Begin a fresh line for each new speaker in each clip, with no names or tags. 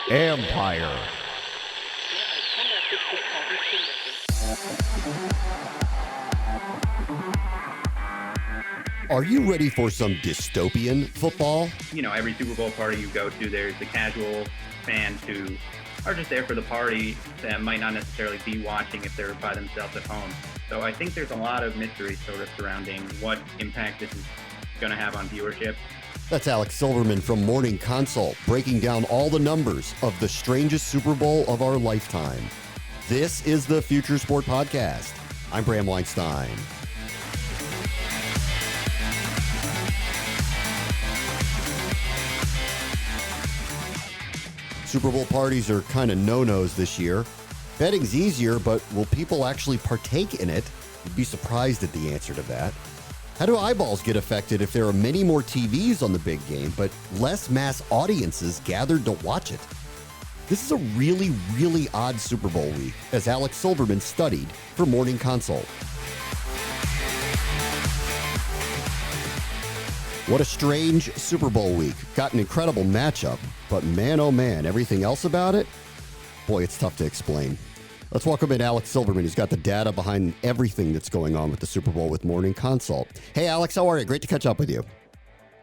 Empire. Are you ready for some dystopian football?
You know, every Super Bowl party you go to, there's the casual fans who are just there for the party that might not necessarily be watching if they're by themselves at home. So I think there's a lot of mystery sort of surrounding what impact this is going to have on viewership.
That's Alex Silverman from Morning Consult, breaking down all the numbers of the strangest Super Bowl of our lifetime. This is the Future Sport Podcast. I'm Bram Weinstein. Super Bowl parties are kind of no-nos this year. Betting's easier, but will people actually partake in it? You'd be surprised at the answer to that. How do eyeballs get affected if there are many more TVs on the big game, but less mass audiences gathered to watch it? This is a really, really odd Super Bowl week, as Alex Silverman studied for Morning Consult. What a strange Super Bowl week. Got an incredible matchup, but man, oh man, everything else about it? Boy, it's tough to explain. Let's welcome in Alex Silverman, who's got the data behind everything that's going on with the Super Bowl with Morning Consult. Hey, Alex, how are you? Great to catch up with you.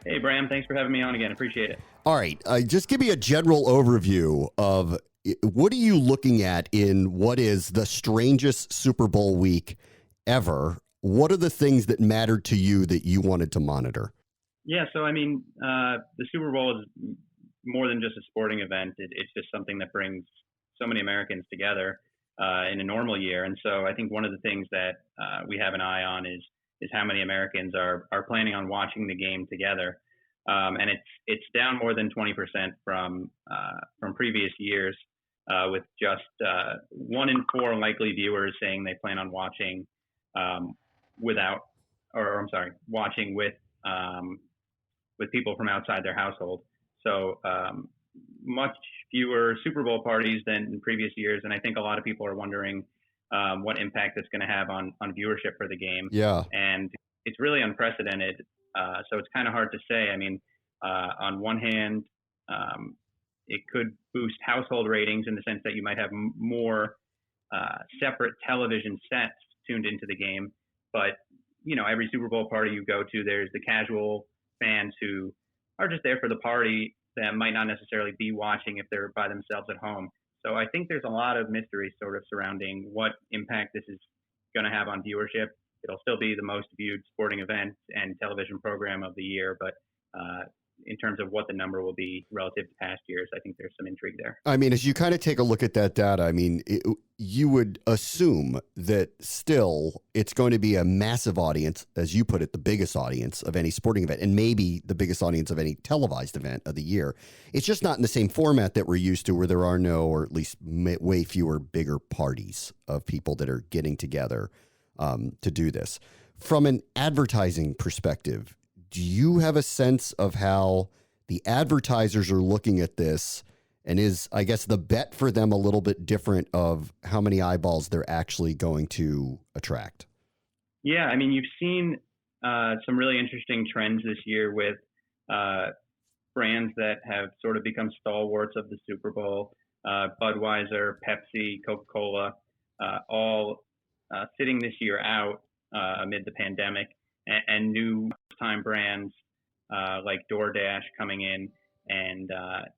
Hey, Bram, thanks for having me on again. Appreciate it.
All right, just give me a general overview of what are you looking at in what is the strangest Super Bowl week ever? What are the things that mattered to you that you wanted to monitor?
Yeah, so I mean, the Super Bowl is more than just a sporting event. It's just something that brings so many Americans together in a normal year. And so I think one of the things that we have an eye on is how many Americans are planning on watching the game together. And it's down more than 20% from previous years, with just 1 in 4 likely viewers saying they plan on watching watching with people from outside their household. So much fewer Super Bowl parties than in previous years. And I think a lot of people are wondering what impact it's going to have on viewership for the game.
Yeah.
And it's really unprecedented. So it's kind of hard to say. I mean, on one hand, it could boost household ratings in the sense that you might have more separate television sets tuned into the game. But, you know, every Super Bowl party you go to, there's the casual fans who are just there for the party that might not necessarily be watching if they're by themselves at home. So I think there's a lot of mystery sort of surrounding what impact this is going to have on viewership. It'll still be the most viewed sporting event and television program of the year, but in terms of what the number will be relative to past years, I think there's some intrigue there.
I mean, as you kind of take a look at that data, I mean, you would assume that still it's going to be a massive audience, as you put it, the biggest audience of any sporting event, and maybe the biggest audience of any televised event of the year. It's just not in the same format that we're used to, where there are no, or at least way fewer bigger parties of people that are getting together to do this. From an advertising perspective, do you have a sense of how the advertisers are looking at this, and is, I guess, the bet for them a little bit different of how many eyeballs they're actually going to attract?
Yeah, I mean, you've seen some really interesting trends this year with brands that have sort of become stalwarts of the Super Bowl. Budweiser, Pepsi, Coca-Cola, all sitting this year out amid the pandemic, and new time brands like DoorDash coming in and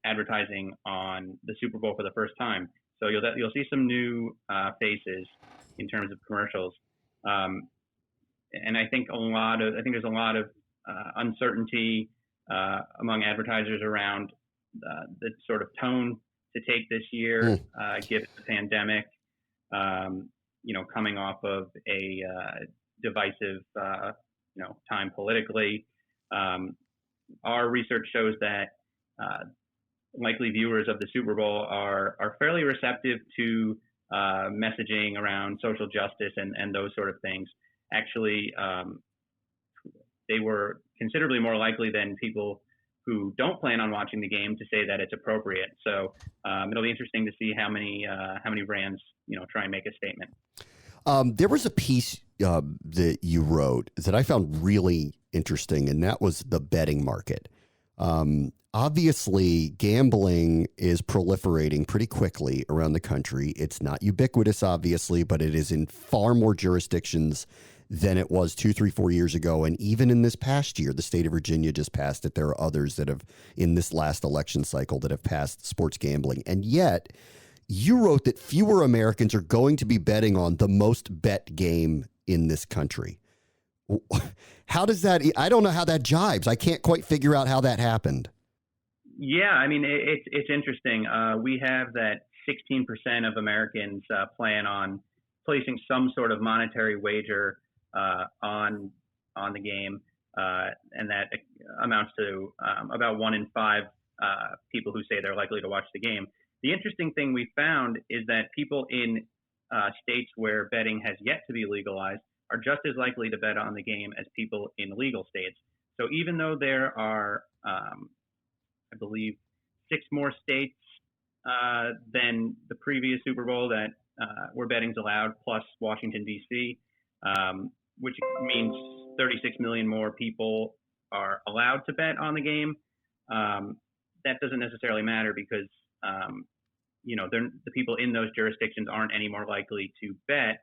advertising on the Super Bowl for the first time. So you'll see some new faces in terms of commercials, and I think there's a lot of uncertainty among advertisers around the sort of tone to take this year, given the pandemic. Coming off of a divisive time politically. Our research shows that likely viewers of the Super Bowl are fairly receptive to messaging around social justice and those sort of things. Actually, they were considerably more likely than people who don't plan on watching the game to say that it's appropriate. So it'll be interesting to see how many brands try and make a statement.
There was a piece that you wrote that I found really interesting, and that was the betting market. Obviously, gambling is proliferating pretty quickly around the country. It's not ubiquitous, obviously, but it is in far more jurisdictions than it was 2, 3, 4 years ago. And even in this past year, the state of Virginia just passed it. There are others that have, in this last election cycle, that have passed sports gambling. And yet, you wrote that fewer Americans are going to be betting on the most bet game in this country. How does that, I don't know how that jibes. I can't quite figure out how that happened.
Yeah, I mean, it's interesting. We have that 16% of Americans plan on placing some sort of monetary wager on the game, and that amounts to about 1 in 5 people who say they're likely to watch the game. The interesting thing we found is that people in states where betting has yet to be legalized are just as likely to bet on the game as people in legal states. So even though there are, I believe, 6 more states than the previous Super Bowl that where betting's allowed, plus Washington, D.C., which means 36 million more people are allowed to bet on the game. That doesn't necessarily matter because, the people in those jurisdictions aren't any more likely to bet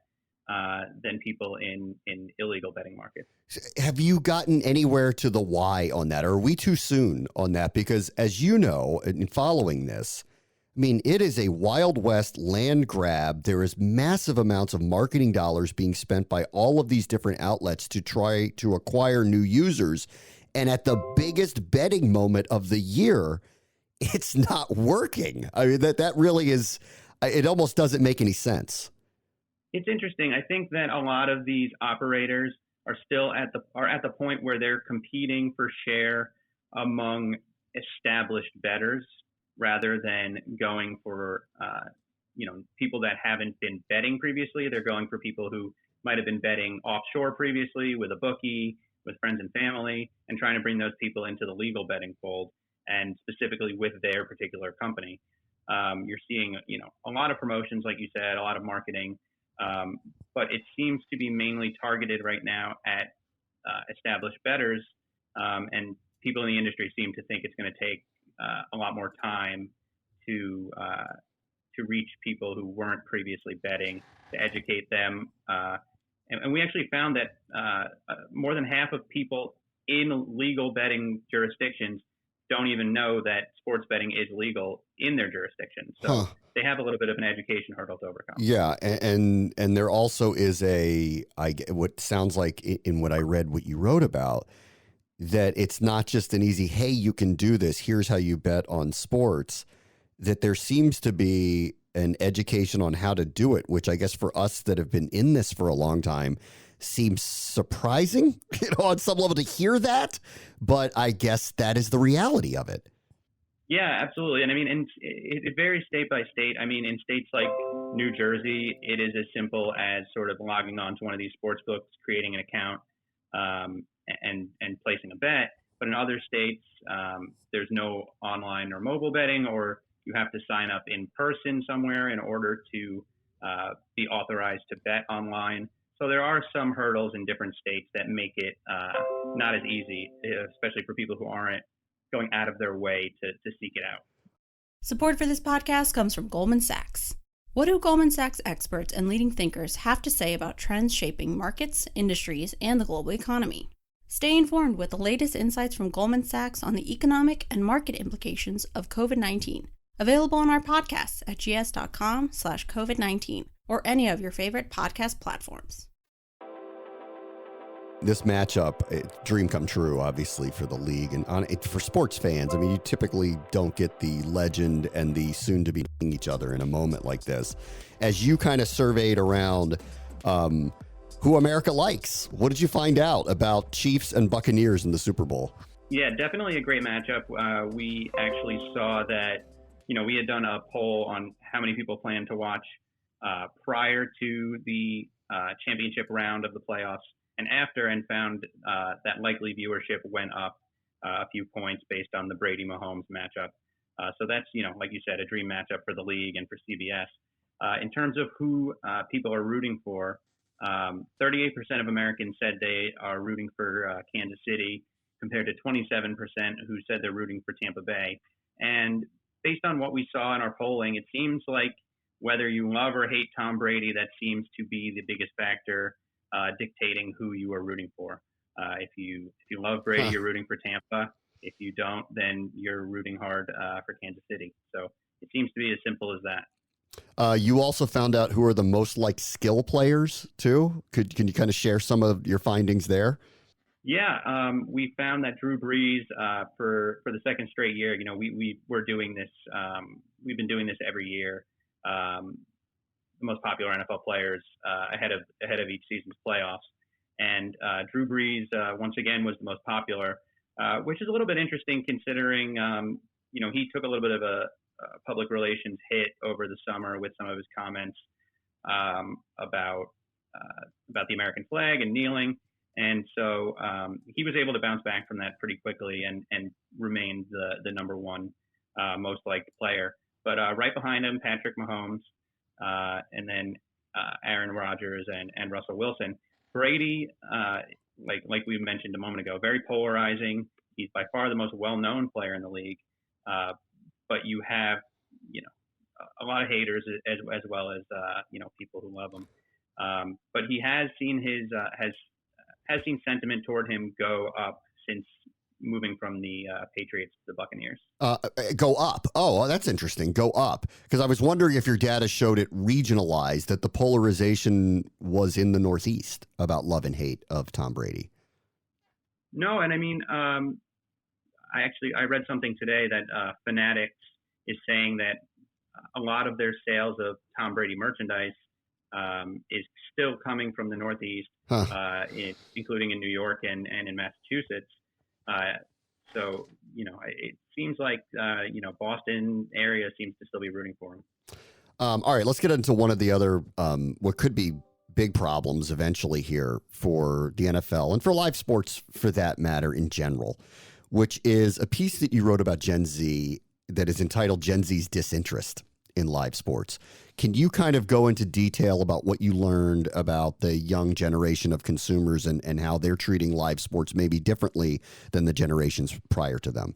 than people in illegal betting markets.
Have you gotten anywhere to the why on that? Or are we too soon on that? Because as you know, in following this, I mean, it is a Wild West land grab. There is massive amounts of marketing dollars being spent by all of these different outlets to try to acquire new users. And at the biggest betting moment of the year, it's not working. I mean, that really is, it almost doesn't make any sense.
It's interesting. I think that a lot of these operators are still at the point where they're competing for share among established bettors rather than going for people that haven't been betting previously. They're going for people who might have been betting offshore previously with a bookie, with friends and family, and trying to bring those people into the legal betting fold, and specifically with their particular company. You're seeing a lot of promotions, like you said, a lot of marketing. But it seems to be mainly targeted right now at established bettors, and people in the industry seem to think it's going to take a lot more time to reach people who weren't previously betting, to educate them. And we actually found that more than half of people in legal betting jurisdictions don't even know that sports betting is legal in their jurisdiction. So they have a little bit of an education hurdle to overcome.
Yeah, and there also is what sounds like in what I read, what you wrote about, that it's not just an easy, hey, you can do this, here's how you bet on sports, that there seems to be an education on how to do it, which I guess for us that have been in this for a long time seems surprising, on some level to hear that, but I guess that is the reality of it.
Yeah, absolutely. And I mean, it varies state by state. I mean, in states like New Jersey, it is as simple as sort of logging on to one of these sports books, creating an account, and placing a bet. But in other states, there's no online or mobile betting, or you have to sign up in person somewhere in order to be authorized to bet online. So there are some hurdles in different states that make it not as easy, especially for people who aren't going out of their way to seek it out.
Support for this podcast comes from Goldman Sachs. What do Goldman Sachs experts and leading thinkers have to say about trends shaping markets, industries, and the global economy? Stay informed with the latest insights from Goldman Sachs on the economic and market implications of COVID-19. Available on our podcasts at gs.com/COVID-19 or any of your favorite podcast platforms.
This matchup, dream come true, obviously, for the league and for sports fans. I mean, you typically don't get the legend and the soon-to-be each other in a moment like this. As you kind of surveyed around who America likes, what did you find out about Chiefs and Buccaneers in the Super Bowl?
Yeah, definitely a great matchup. We actually saw that, we had done a poll on how many people plan to watch prior to the championship round of the playoffs and after, and found that likely viewership went up a few points based on the Brady-Mahomes matchup. So that's, like you said, a dream matchup for the league and for CBS. In terms of who people are rooting for, 38% of Americans said they are rooting for Kansas City. compared to 27% who said they're rooting for Tampa Bay. And based on what we saw in our polling, it seems like whether you love or hate Tom Brady, that seems to be the biggest factor dictating who you are rooting for. If you love Brady, you're rooting for Tampa. If you don't, then you're rooting hard for Kansas City. So it seems to be as simple as that.
You also found out who are the most like skill players too. Can you kind of share some of your findings there?
Yeah, we found that Drew Brees for the second straight year. You know, we're doing this. We've been doing this every year. The most popular NFL players ahead of each season's playoffs, and Drew Brees once again was the most popular, which is a little bit interesting considering you know, he took a little bit of a public relations hit over the summer with some of his comments about the American flag and kneeling. And so he was able to bounce back from that pretty quickly and remained the number one most liked player. But right behind him, Patrick Mahomes, and then Aaron Rodgers and Russell Wilson. Brady, like we mentioned a moment ago, very polarizing. He's by far the most well-known player in the league. But you have, you know, a lot of haters as well as you know, people who love him. But he has seen has seen sentiment toward him go up since moving from the Patriots to the Buccaneers.
Go up. Oh, that's interesting. Go up. Because I was wondering if your data showed it regionalized, that the polarization was in the Northeast about love and hate of Tom Brady.
No, and I mean, I read something today that Fanatics is saying that a lot of their sales of Tom Brady merchandise is still coming from the Northeast, including in New York and in Massachusetts. So, you know, it seems like, you know, Boston area seems to still be rooting for him.
All right, let's get into one of the other, what could be big problems eventually here for the NFL and for live sports for that matter in general, which is a piece that you wrote about Gen Z that is entitled Gen Z's Disinterest in Live Sports. Can you kind of go into detail about what you learned about the young generation of consumers and how they're treating live sports maybe differently than the generations prior to them?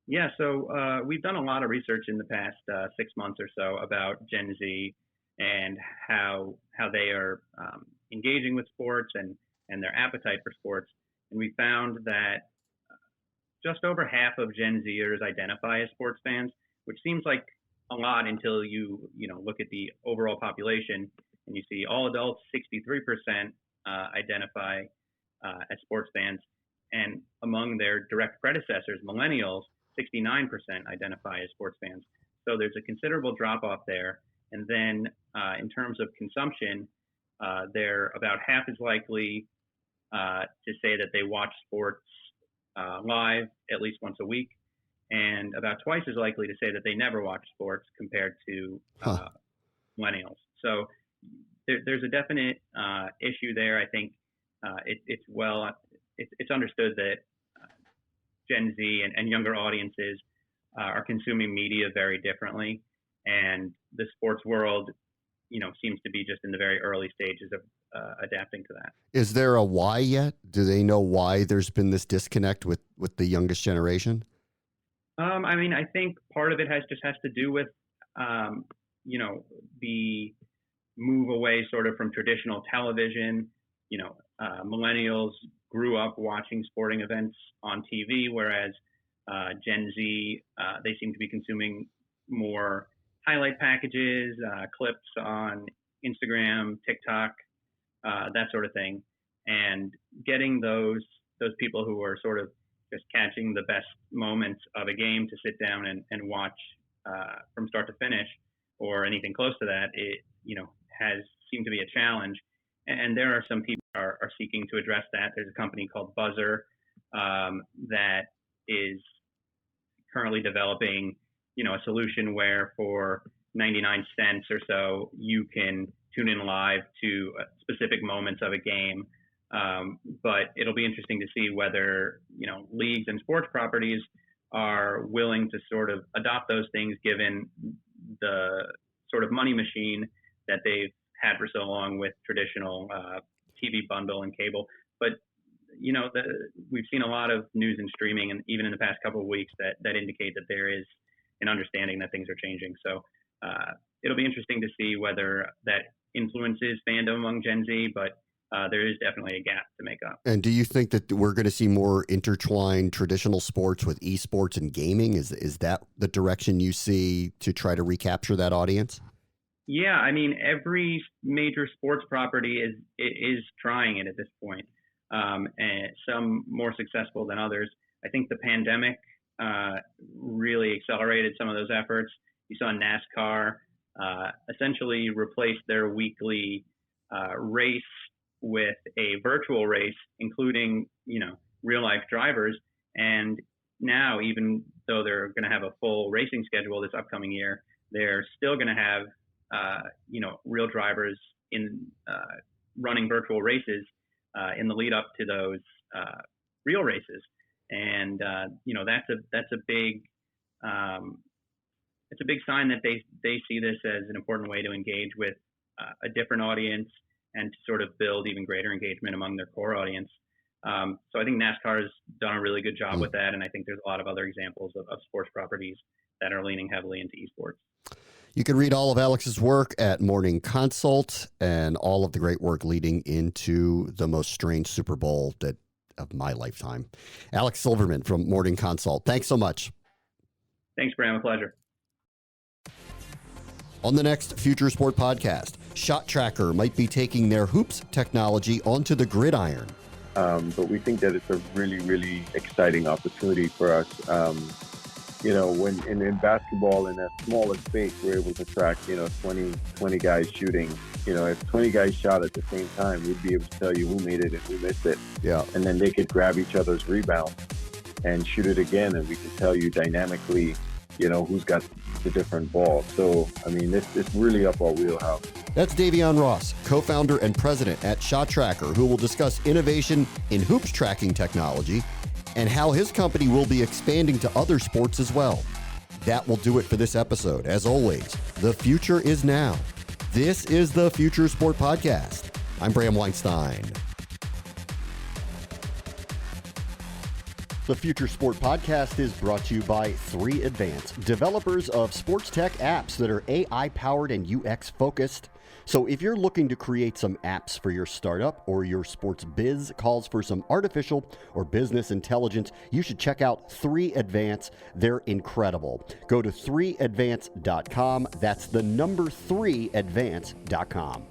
Yeah, so we've done a lot of research in the past 6 months or so about Gen Z and how they are engaging with sports and their appetite for sports. And we found that just over half of Gen Zers identify as sports fans, which seems like a lot until you look at the overall population and you see all adults, 63% identify as sports fans, and among their direct predecessors, millennials, 69% identify as sports fans. So there's a considerable drop off there. And then in terms of consumption, they're about half as likely to say that they watch sports live at least once a week, and about twice as likely to say that they never watch sports compared to millennials. So there's a definite issue there. I think it's understood that Gen Z and younger audiences are consuming media very differently, and the sports world, you know, seems to be just in the very early stages of adapting to that.
Is there a why yet? Do they know why there's been this disconnect with the youngest generation?
I mean, I think part of it has to do with, you know, the move away sort of from traditional television. You know, millennials grew up watching sporting events on TV, whereas Gen Z, they seem to be consuming more highlight packages, clips on Instagram, TikTok, that sort of thing. And getting those people who are sort of just catching the best moments of a game to sit down and watch from start to finish, or anything close to that, it, you know, has seemed to be a challenge. And there are some people are seeking to address that. There's a company called Buzzer that is currently developing, you know, a solution where for 99 cents or so, you can tune in live to specific moments of a game. But it'll be interesting to see whether, you know, leagues and sports properties are willing to sort of adopt those things, given the sort of money machine that they've had for so long with traditional TV bundle and cable. But, we've seen a lot of news and streaming, and even in the past couple of weeks that indicate that there is an understanding that things are changing. So it'll be interesting to see whether that influences fandom among Gen Z, but there is definitely a gap to make up.
And do you think that we're going to see more intertwined traditional sports with esports and gaming? Is that the direction you see to try to recapture that audience?
Yeah, I mean, every major sports property is trying it at this point, and some more successful than others. I think the pandemic really accelerated some of those efforts. You saw NASCAR essentially replace their weekly race with a virtual race, including, real life drivers. And now, even though they're going to have a full racing schedule this upcoming year, they're still going to have, real drivers in running virtual races in the lead up to those real races. And, that's a big, it's a big sign that they see this as an important way to engage with a different audience and to sort of build even greater engagement among their core audience. So I think NASCAR has done a really good job with that, and I think there's a lot of other examples of sports properties that are leaning heavily into esports.
You can read all of Alex's work at Morning Consult and all of the great work leading into the most strange Super Bowl of my lifetime. Alex Silverman from Morning Consult. Thanks so much.
Thanks, Bram. A pleasure.
On the next Future Sport podcast, Shot Tracker might be taking their hoops technology onto the gridiron.
But we think that it's a really, really exciting opportunity for us. When in basketball, in a smaller space, we're able to track, 20 guys shooting. If 20 guys shot at the same time, we'd be able to tell you who made it and who missed it.
Yeah.
And then they could grab each other's rebound and shoot it again, and we could tell you dynamically, who's got the different ball. So, it's really up our wheelhouse.
That's Davion Ross, co-founder and president at Shot Tracker, who will discuss innovation in hoops tracking technology and how his company will be expanding to other sports as well. That will do it for this episode. As always, the future is now. This is the Future Sport Podcast. I'm Bram Weinstein. The Future Sport Podcast is brought to you by 3 Advance, developers of sports tech apps that are AI-powered and UX-focused. So if you're looking to create some apps for your startup or your sports biz calls for some artificial or business intelligence, you should check out 3 Advance. They're incredible. Go to 3advance.com. That's the number 3advance.com.